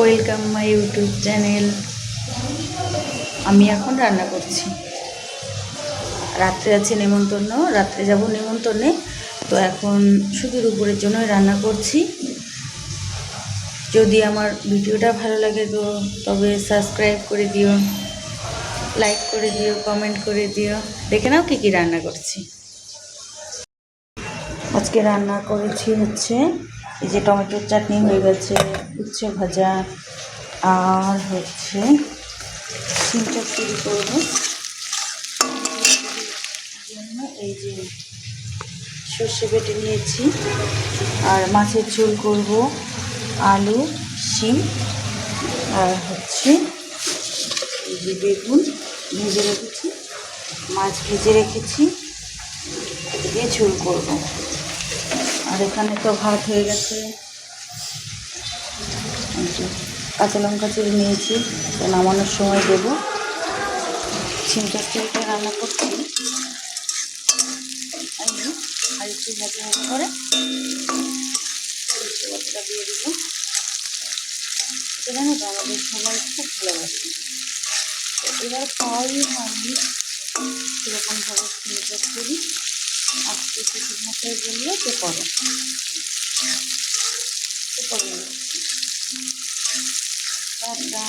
Welcome my YouTube channel. আমি এখন রান্না করছি। রাত্রে আছে নেমন্তন্ন, রাত্রে যাব নেমন্তন্নে। তো এখন শুধু দুপুরের জন্যই রান্না করছি। যদি আমার ভিডিওটা ভালো লাগে তো তবে সাবস্ক্রাইব করে দিও, লাইক করে দিও, কমেন্ট করে দিও। দেখে নাও কী কী রান্না করছি। আজকে রান্না করেছি হচ্ছে এই যে টমেটোর চাটনি হয়ে গেছে, উচ্ছে ভাজা, আর হচ্ছে সিম চচ্চড়ি করবো। এই যে সর্ষে বেটে নিয়েছি, আর মাছের ঝোল করব, আলু, শিম, আর হচ্ছে এই যে বেগুন ভেজে রেখেছি, মাছ ভেজে রেখেছি, দিয়ে ঝোল করব। আর এখানে তো ভাত হয়ে গেছে। কাঁচা লঙ্কা চিড়ে নিয়েছি, তো নামানোর সময় দেবো। সিম চচ্চড়িটা রান্না করছি, আর একটু ভাজা ভাজা করে সরষে দিয়ে দিব। এটা জানো তো আমাদের সবাই খুব ভালোবাসে। তো এবার পাওয়াই হয়নি সেরকমভাবে সিম চচ্চড়ি। আজকে শ্বশুর মশাই বললো তো করো, তো করো। টাটা।